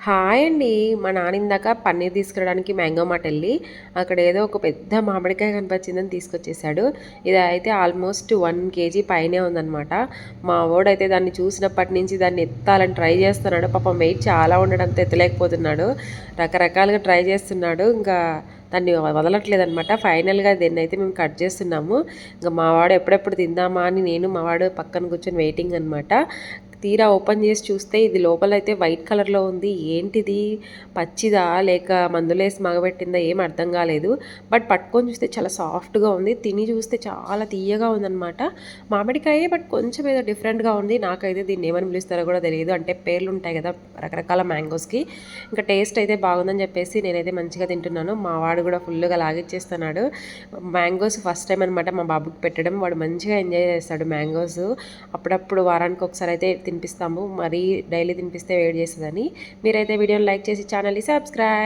Hi అండి. మా నాన్న ఇందాక పన్నీర్ తీసుకురావడానికి మ్యాంగో మార్ట్ వెళ్ళి అక్కడ ఏదో ఒక పెద్ద మామిడికాయ కనిపించిందని తీసుకొచ్చేసాడు. ఇది అయితే ఆల్మోస్ట్ 1 కేజీ పైనే ఉందన్నమాట. మా వోడైతే దాన్ని చూసినప్పటి నుంచి దాన్ని ఎత్తాలని ట్రై చేస్తున్నాడు. పాపం వెయిట్ చాలా ఉండడంతో ఎత్తలేకపోతున్నాడు. రకరకాలుగా ట్రై చేస్తున్నాడు. ఇంకా దాన్ని వదలట్లేదనమాట. ఫైనల్గా దీన్నైతే మేము కట్ చేస్తున్నాము. ఇంకా మావాడు ఎప్పుడెప్పుడు తిందామా అని నేను మావాడు పక్కన కూర్చొని వెయిటింగ్ అనమాట. తీరా ఓపెన్ చేసి చూస్తే ఇది లోపలైతే వైట్ కలర్లో ఉంది. ఏంటిది, పచ్చిదా లేక మందులేసి మగబెట్టిందా ఏం అర్థం కాలేదు. బట్ పట్టుకొని చూస్తే చాలా సాఫ్ట్గా ఉంది. తిని చూస్తే చాలా తీయగా ఉందన్నమాట. మామిడికాయ బట్ కొంచెం ఏదో డిఫరెంట్గా ఉంది. నాకైతే దీన్ని ఏమని పిలుస్తారో కూడా తెలియదు. అంటే పేర్లు ఉంటాయి కదా రకరకాల మ్యాంగోస్కి. ఇంకా టేస్ట్ అయితే బాగుందని చెప్పేసి నేనైతే మంచిగా తింటున్నాను. మా వాడు కూడా ఫుల్గా లాగిచ్చేస్తున్నాడు. మ్యాంగోస్ ఫస్ట్ టైం అనమాట మా బాబుకి పెట్టడం. వాడు మంచిగా ఎంజాయ్ చేస్తాడు మ్యాంగోస్. అప్పుడప్పుడు వారానికి ఒకసారి అయితే తినిపిస్తాము. మరీ డైలీ తినిపిస్తే వేడి చేస్తుందని. మీరైతే వీడియోని లైక్ చేసి ఛానల్ని సబ్స్క్రైబ్